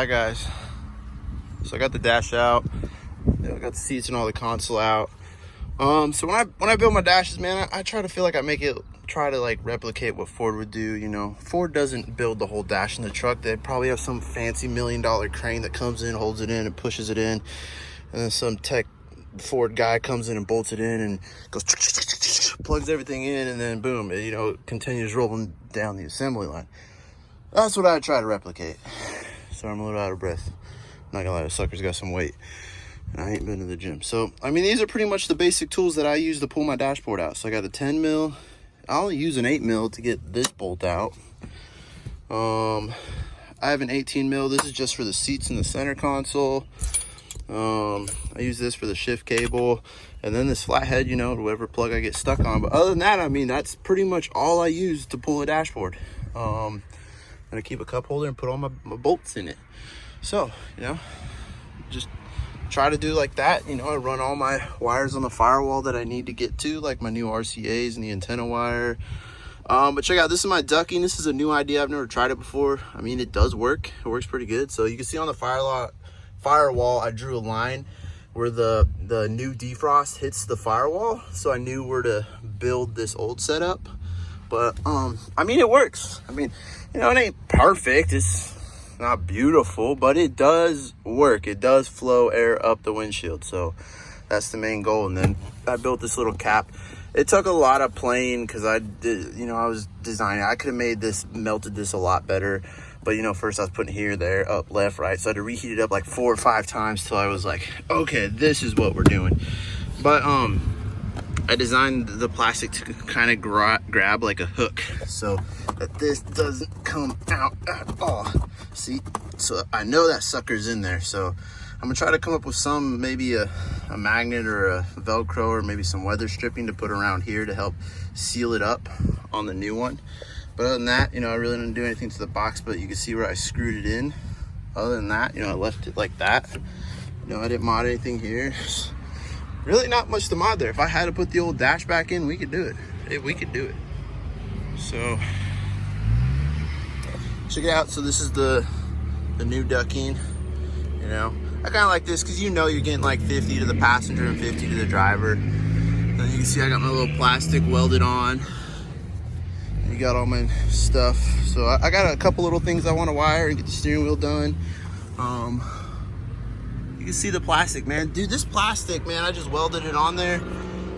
Hi guys, so I got the dash out. I got the seats and all the console out. So when I build my dashes, man, I try to feel like I try to like replicate what Ford would do. You know, Ford doesn't build the whole dash in the truck. They probably have some fancy $1 million crane that comes in, holds it in, and pushes it in, and then some tech Ford guy comes in and bolts it in and goes plugs everything in, and then boom, it continues rolling down the assembly line. That's what I try to replicate. So I'm a little out of breath. I'm not gonna lie, the sucker's got some weight. And I ain't been to the gym. So, I mean, these are pretty much the basic tools that I use to pull my dashboard out. So I got a 10 mil. I'll use an 8 mil to get this bolt out. I have an 18 mil. This is just for the seats in the center console. I use this for the shift cable. And then this flathead, whatever plug I get stuck on. But other than that, I mean, that's pretty much all I use to pull a dashboard. I'm gonna keep a cup holder and put all my bolts in it. So, just try to do like that. I run all my wires on the firewall that I need to get to, like my new RCAs and the antenna wire. But check out, this is my ducking. This is a new idea. I've never tried it before. I mean, it does work. It works pretty good. So you can see on the firewall, I drew a line where the new defrost hits the firewall. So I knew where to build this old setup. But, I mean, it works. I mean, it ain't perfect. It's not beautiful, but it does work. It does flow air up the windshield. So that's the main goal. And then I built this little cap. It took a lot of playing because I was designing. I could have melted this a lot better. But, first I was putting here, there, up, left, right. So I had to reheat it up like 4 or 5 times till I was like, okay, this is what we're doing. But, I designed the plastic to kind of grab like a hook so that this doesn't come out at all. See, so I know that sucker's in there. So I'm gonna try to come up with maybe a magnet or a Velcro or maybe some weather stripping to put around here to help seal it up on the new one. But other than that, I really didn't do anything to the box, but you can see where I screwed it in. Other than that, I left it like that. I didn't mod anything here. Really not much to mod there. If I had to put the old dash back in, we could do it. We could do it. So check it out. So this is the new ducking. I kind of like this because you're getting like 50 to the passenger and 50 to the driver. And you can see I got my little plastic welded on. You got all my stuff. So I got a couple little things I want to wire and get the steering wheel done. You can see the plastic, man. Dude, this plastic, man, I just welded it on there.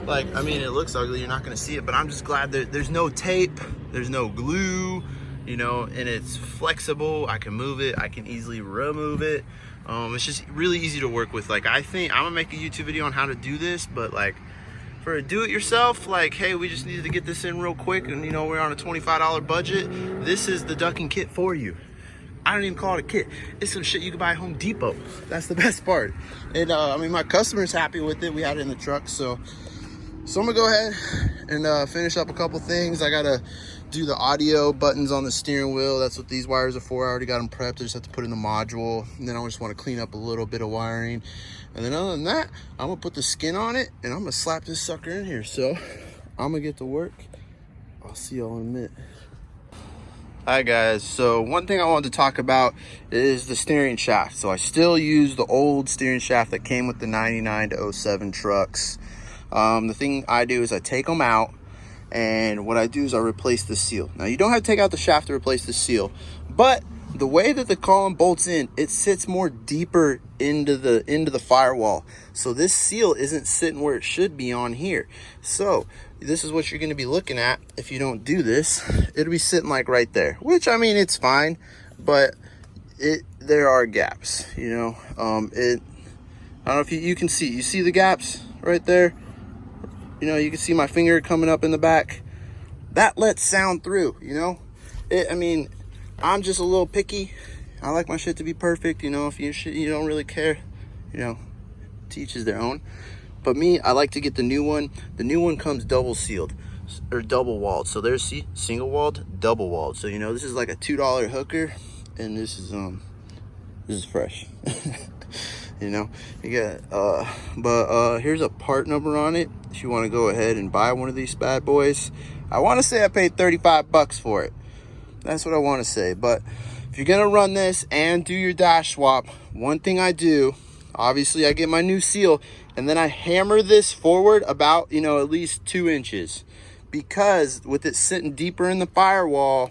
Like, I mean, it looks ugly. You're not going to see it, but I'm just glad that there's no tape. There's no glue, and it's flexible. I can move it. I can easily remove it. It's just really easy to work with. Like, I think I'm going to make a YouTube video on how to do this, but like for a do-it-yourself, like, hey, we just needed to get this in real quick and, we're on a $25 budget. This is the ducking kit for you. I don't even call it a kit. It's some shit you can buy at Home Depot. That's the best part. And I mean, my customer's happy with it. We had it in the truck. So I'm gonna go ahead and finish up a couple things. I gotta do the audio buttons on the steering wheel. That's what these wires are for. I already got them prepped. I just have to put in the module. And then I just want to clean up a little bit of wiring. And then other than that, I'm gonna put the skin on it and I'm gonna slap this sucker in here. So I'm gonna get to work. I'll see y'all in a minute. Hi guys, so one thing I wanted to talk about is the steering shaft. So I still use the old steering shaft that came with the 99 to 07 trucks. The thing I do is I take them out, and what I do is I replace the seal. Now you don't have to take out the shaft to replace the seal, but the way that the column bolts in, it sits more deeper into the firewall. So this seal isn't sitting where it should be on here. So this is what you're going to be looking at if you don't do this. It'll be sitting like right there, which, I mean, it's fine, but there are gaps. I don't know if you can see the gaps right there. You can see my finger coming up in the back. That lets sound through. I mean, I'm just a little picky. I like my shit to be perfect. If you don't really care, to each is their own. But me, I like to get the new one. The new one comes double sealed or double walled. So there's single walled, double walled. So this is like a $2 hooker, and this is fresh. You got but here's a part number on it if you want to go ahead and buy one of these bad boys. I want to say I paid $35 for it. That's what I want to say. But if you're gonna run this and do your dash swap, one thing I do, obviously I get my new seal and then I hammer this forward about, you know, at least 2 inches, because with it sitting deeper in the firewall,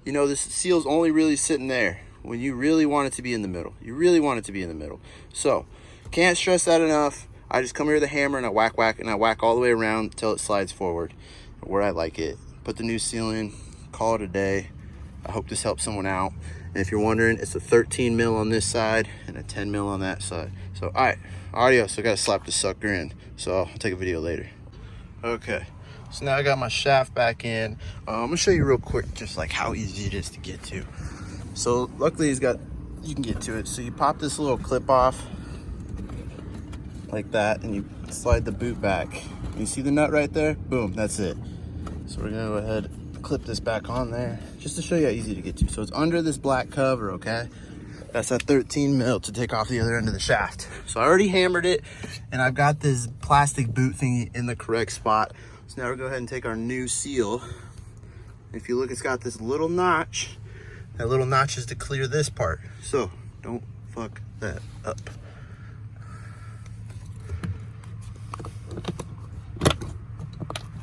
you know, this seal's only really sitting there when you really want it to be in the middle. You really want it to be in the middle. So can't stress that enough. I just come here with a hammer and I whack and I whack all the way around until it slides forward where I like it. Put the new seal in, call it a day. I hope this helps someone out. And if you're wondering, it's a 13 mil on this side and a 10 mil on that side. So, all right, adios. I gotta slap this sucker in. So I'll take a video later. Okay, so now I got my shaft back in. I'm gonna show you real quick, just like how easy it is to get to. So luckily you can get to it. So you pop this little clip off like that and you slide the boot back. You see the nut right there? Boom, that's it. So we're gonna go ahead and clip this back on there just to show you how easy to get to. So it's under this black cover, okay? That's that 13 mil to take off the other end of the shaft. So I already hammered it and I've got this plastic boot thingy in the correct spot. So now we'll go ahead and take our new seal. If you look, it's got this little notch. That little notch is to clear this part. So don't fuck that up.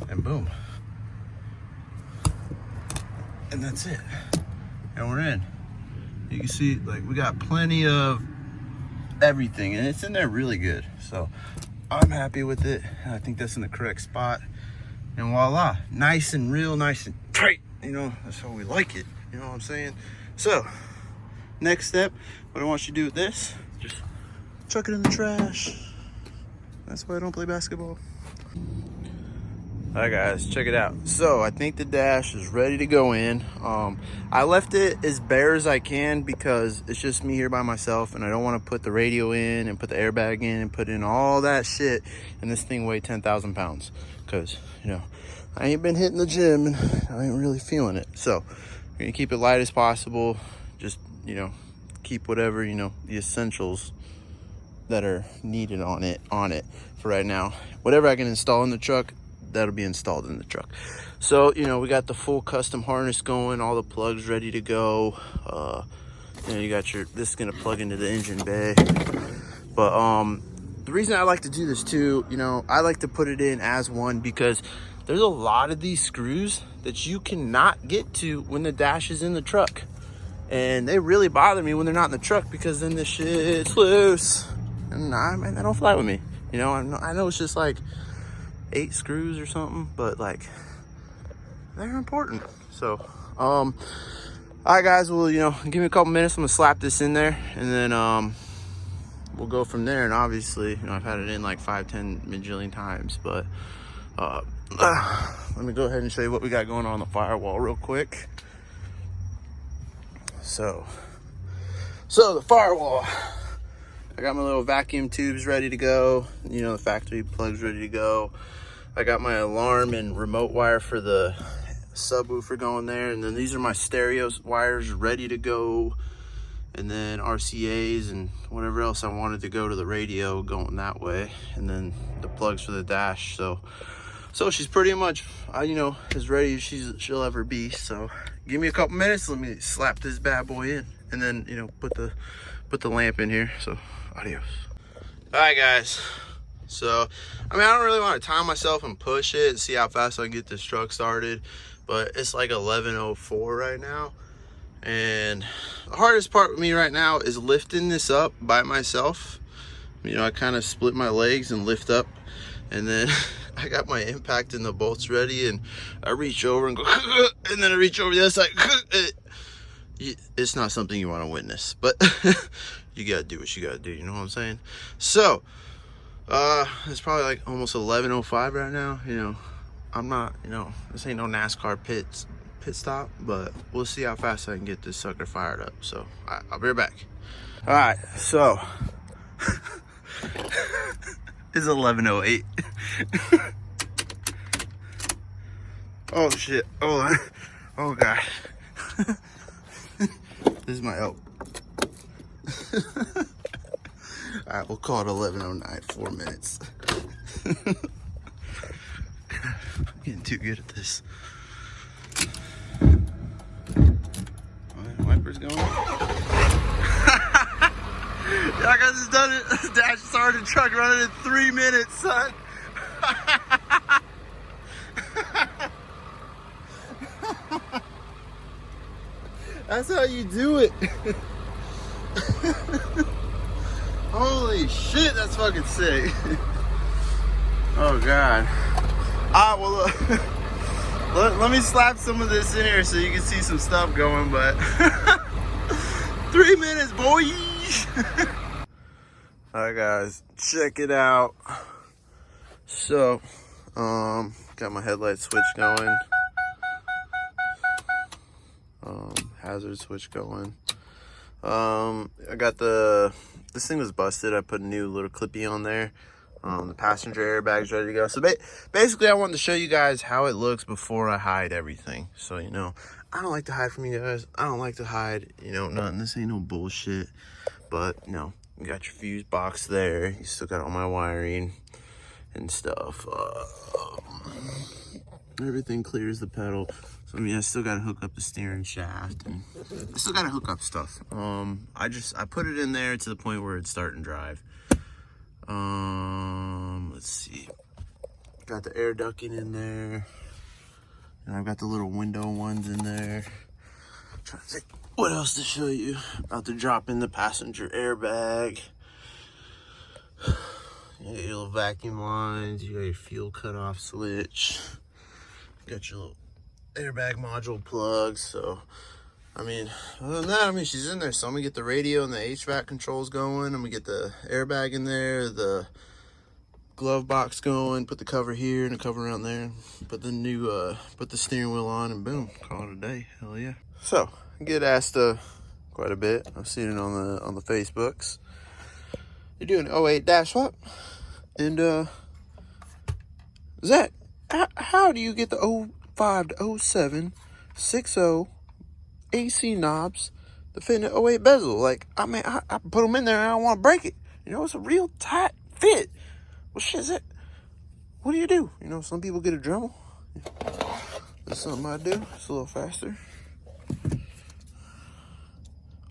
And boom. And that's it. And we're in. You can see, like, we got plenty of everything and it's in there really good. So I'm happy with it. I think that's in the correct spot. And voila, nice and real, nice and tight. You know, that's how we like it. You know what I'm saying? So next step, what I want you to do with this, just chuck it in the trash. That's why I don't play basketball. All right guys, check it out. So I think the dash is ready to go in. I left it as bare as I can because it's just me here by myself and I don't want to put the radio in and put the airbag in and put in all that shit, and this thing weighed 10,000 pounds because, you know, I ain't been hitting the gym and I ain't really feeling it. So we're gonna keep it light as possible. Just, you know, keep whatever, you know, the essentials that are needed on it for right now. Whatever I can install in the truck, that'll be installed in the truck. So, you know, we got the full custom harness going, all the plugs ready to go. You know, you got this is gonna plug into the engine bay. But the reason I like to do this too, you know, I like to put it in as one because there's a lot of these screws that you cannot get to when the dash is in the truck. And they really bother me when they're not in the truck because then this shit's loose. And they don't fly with me. You know, I know it's just like 8 screws or something, but like they're important. So all right guys, well, you know, give me a couple minutes, I'm gonna slap this in there and then we'll go from there. And obviously, you know, I've had it in like 5-10 majillion times, but let me go ahead and show you what we got going on the firewall real quick. So the firewall, I got my little vacuum tubes ready to go, you know, the factory plugs ready to go. I got my alarm and remote wire for the subwoofer going there, and then these are my stereo wires ready to go, and then RCAs and whatever else I wanted to go to the radio going that way, and then the plugs for the dash. So she's pretty much, you know, as ready as she'll ever be. So give me a couple minutes, let me slap this bad boy in, and then, you know, put the lamp in here. So adios. All right guys, so I mean, I don't really want to time myself and push it and see how fast I can get this truck started, but it's like 11:04 right now, and the hardest part with me right now is lifting this up by myself. You know, I kind of split my legs and lift up, and then I got my impact and the bolts ready, and I reach over and go and then I reach over the other side. It's not something you want to witness, but you gotta do what you gotta do, you know what I'm saying? So it's probably like almost 11:05 right now. You know, I'm not, you know, this ain't no NASCAR pit stop, but we'll see how fast I can get this sucker fired up. So I'll be right back. All right, so it's 11:08. Oh shit, oh god. This is my elk. All right, we'll call it 11:09, 4 minutes. I'm getting too good at this. Well, it might wipers going. Yeah, I just done it. Dash started the truck running in 3 minutes, son. That's how you do it. Holy shit, that's fucking sick. Oh god. Well, let me slap some of this in here so you can see some stuff going, but 3 minutes, boy. Alright guys, check it out. So, got my headlight switch going. Hazard switch going. I got this thing was busted. I put a new little clippy on there. The passenger airbag's ready to go. So basically I wanted to show you guys how it looks before I hide everything. So, you know, I don't like to hide from you guys. I don't like to hide, you know, nothing. This ain't no bullshit. But, you know, you got your fuse box there. You still got all my wiring and stuff. Everything clears the pedal. So I mean, I still gotta hook up the steering shaft and I still gotta hook up stuff. I put it in there to the point where it's start and drive. Let's see. Got the air ducting in there. And I've got the little window ones in there. Trying to think what else to show you. About to drop in the passenger airbag. You got your little vacuum lines, you got your fuel cutoff switch. Got your little airbag module plugs. So I mean, other than that, I mean, she's in there. So I'm gonna get the radio and the HVAC controls going. I'm gonna get the airbag in there, the glove box going, put the cover here and the cover around there, put the steering wheel on, and boom, call it a day. Hell yeah. So I get asked quite a bit. I've seen it on the Facebooks. You're doing 08 dash swap, and Zach, how do you get the 05 to 07 6.0 AC knobs to fit in the 08 bezel? Like, I mean, I put them in there and I don't want to break it. You know, it's a real tight fit. Well, shit, is it? What do? You know, some people get a Dremel. That's something I do. It's a little faster.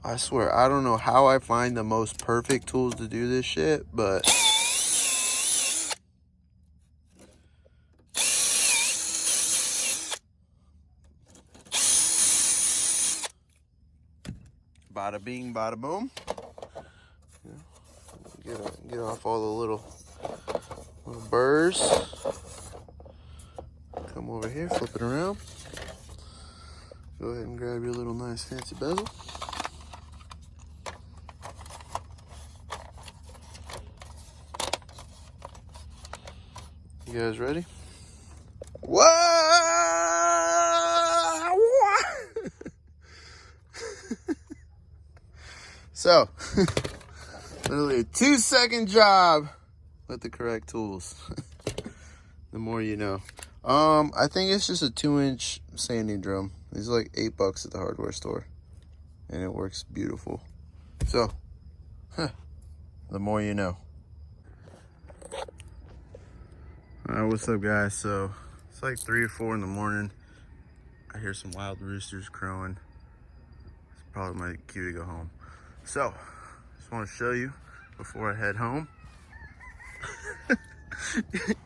I swear, I don't know how I find the most perfect tools to do this shit, but bada bing, bada boom. Get off all the little burrs. Come over here, flip it around. Go ahead and grab your little nice fancy bezel. You guys ready? What? So, literally a 2-second job with the correct tools. The more you know. I think it's just a 2-inch sanding drum. These are like $8 at the hardware store, and it works beautiful. So, the more you know. Alright, what's up, guys? So it's like 3 or 4 in the morning. I hear some wild roosters crowing. It's probably my cue to go home. So, just want to show you before I head home.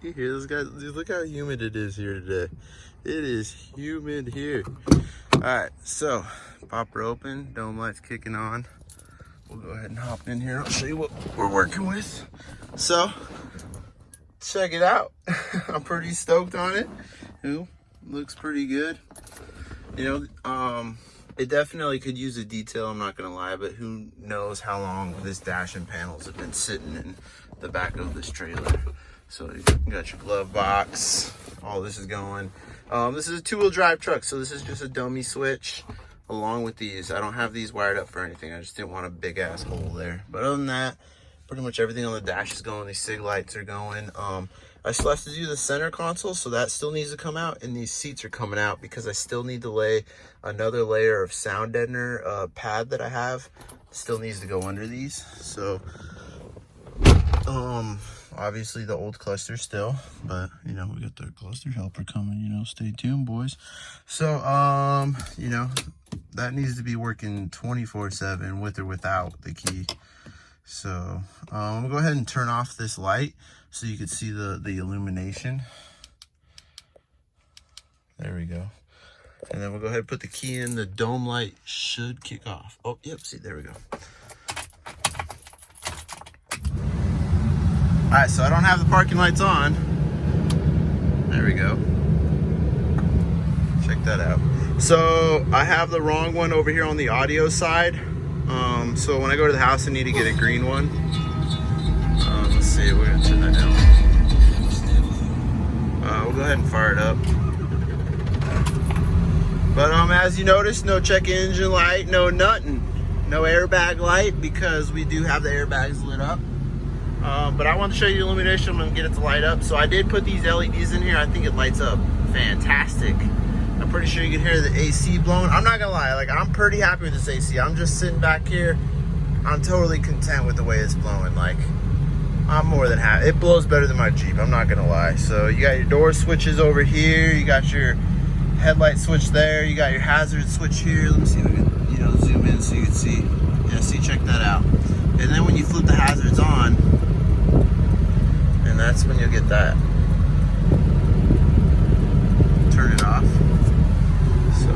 You hear this, guys? Dude, look how humid it is here today. It is humid here. Alright, so pop her open, dome lights kicking on. We'll go ahead and hop in here. I'll show you what we're working with. So, check it out. I'm pretty stoked on it. Ooh, looks pretty good. You know, it definitely could use a detail, I'm not gonna lie, but who knows how long this dash and panels have been sitting in the back of this trailer. So you got your glove box, all this is going. This is a 2-wheel drive truck, so this is just a dummy switch along with these. I don't have these wired up for anything. I just didn't want a big ass hole there. But other than that, pretty much everything on the dash is going. These SIG lights are going. I still have to do the center console, so that still needs to come out, and these seats are coming out because I still need to lay another layer of sound deadener pad that I have. Still needs to go under these. So Obviously the old cluster still, but you know, we got the cluster helper coming, you know, stay tuned, boys. So, you know, that needs to be working 24/7 with or without the key. So, I'm gonna go ahead and turn off this light so you can see the illumination. There we go. And then we'll go ahead and put the key in. The dome light should kick off. Oh, yep, see, there we go. All right, so I don't have the parking lights on. There we go. Check that out. So I have the wrong one over here on the audio side. So when I go to the house, I need to get a green one. Let's see, we're gonna turn that down. We'll go ahead and fire it up. But as you notice, no check engine light, no nothing. No airbag light because we do have the airbags lit up. But I want to show you the illumination. I'm going to get it to light up. So I did put these LEDs in here. I think it lights up fantastic. I'm pretty sure you can hear the AC blowing. I'm not going to lie. Like, I'm pretty happy with this AC. I'm just sitting back here. I'm totally content with the way it's blowing. Like, I'm more than happy. It blows better than my Jeep. I'm not going to lie. So you got your door switches over here. You got your headlight switch there. You got your hazard switch here. Let me see if I can, you know, zoom in so you can see. Yeah, see, check that out. And then when you flip the hazards on, and that's when you'll get that. Turn it off. So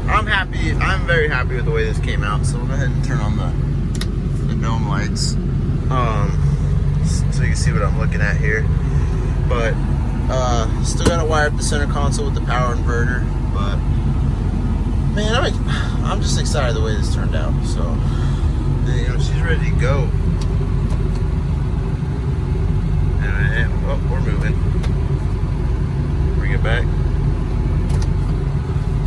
I'm happy. I'm very happy with the way this came out. So we'll go ahead and turn on the dome lights, so you can see what I'm looking at here. But still got to wire up the center console with the power inverter. But man, I'm just excited the way this turned out. So you know, she's ready to go. And oh, we're moving. Bring it back.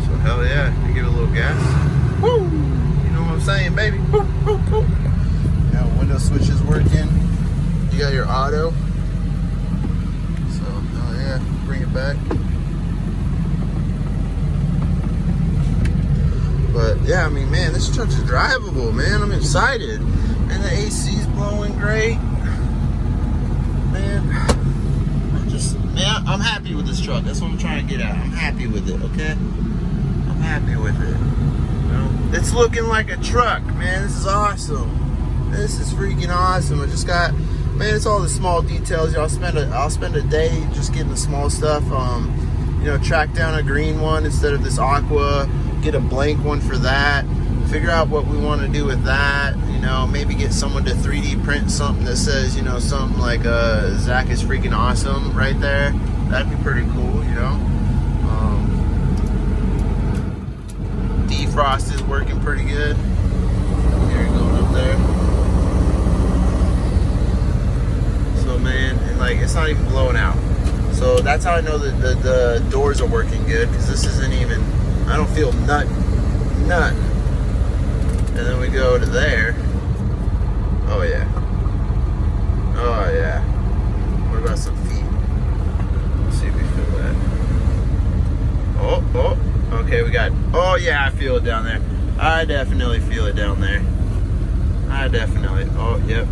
So hell yeah, you give it a little gas. Woo! You know what I'm saying, baby? Woo, woo, woo. Now window switch is working. You got your auto. So hell yeah, bring it back. But yeah, I mean, man, this truck's drivable, man. I'm excited. And the AC's blowing great. Man, I'm happy with this truck. That's what I'm trying to get at. I'm happy with it, okay? I'm happy with it. You know? It's looking like a truck, man. This is awesome. This is freaking awesome. I just got, man, it's all the small details. I'll spend a day just getting the small stuff. You know, track down a green one instead of this aqua. Get a blank one for that. Figure out what we want to do with that. You know, maybe get someone to 3D print something that says, you know, something like Zach is freaking awesome right there. That'd be pretty cool, you know. Defrost is working pretty good. Here, going up there. So man, and like it's not even blowing out. So that's how I know that the doors are working good, because this isn't even, I don't feel nut. And then we go to there. Oh yeah. Oh yeah. What about some feet? Let's see if we feel that. Oh. Okay, we got, oh yeah, I feel it down there. I definitely feel it down there. Oh, yep,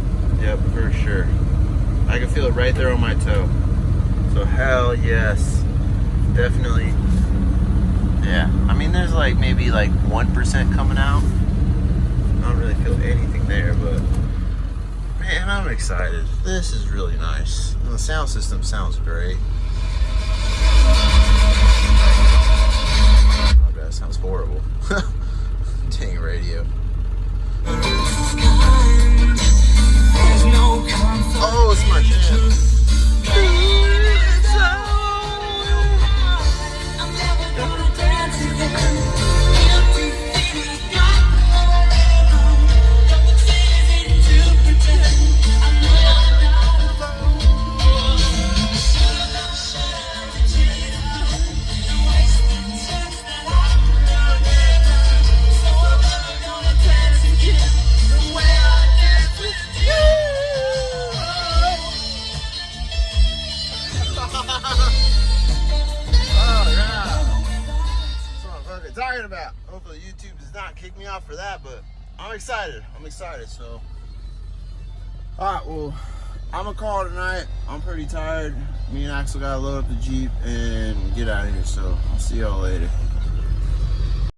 for sure. I can feel it right there on my toe. So hell yes. Definitely. Yeah, I mean, there's like maybe like 1% coming out. I don't really feel anything there, but man, I'm excited. This is really nice. And the sound system sounds great. Oh, that sounds horrible. Dang radio. Oh, it's my jam. Talking about. Hopefully YouTube does not kick me off for that, but I'm excited. So All right, well, I'm gonna call it tonight. I'm pretty tired. Me and Axel gotta load up the Jeep and get out of here. So I'll see y'all later.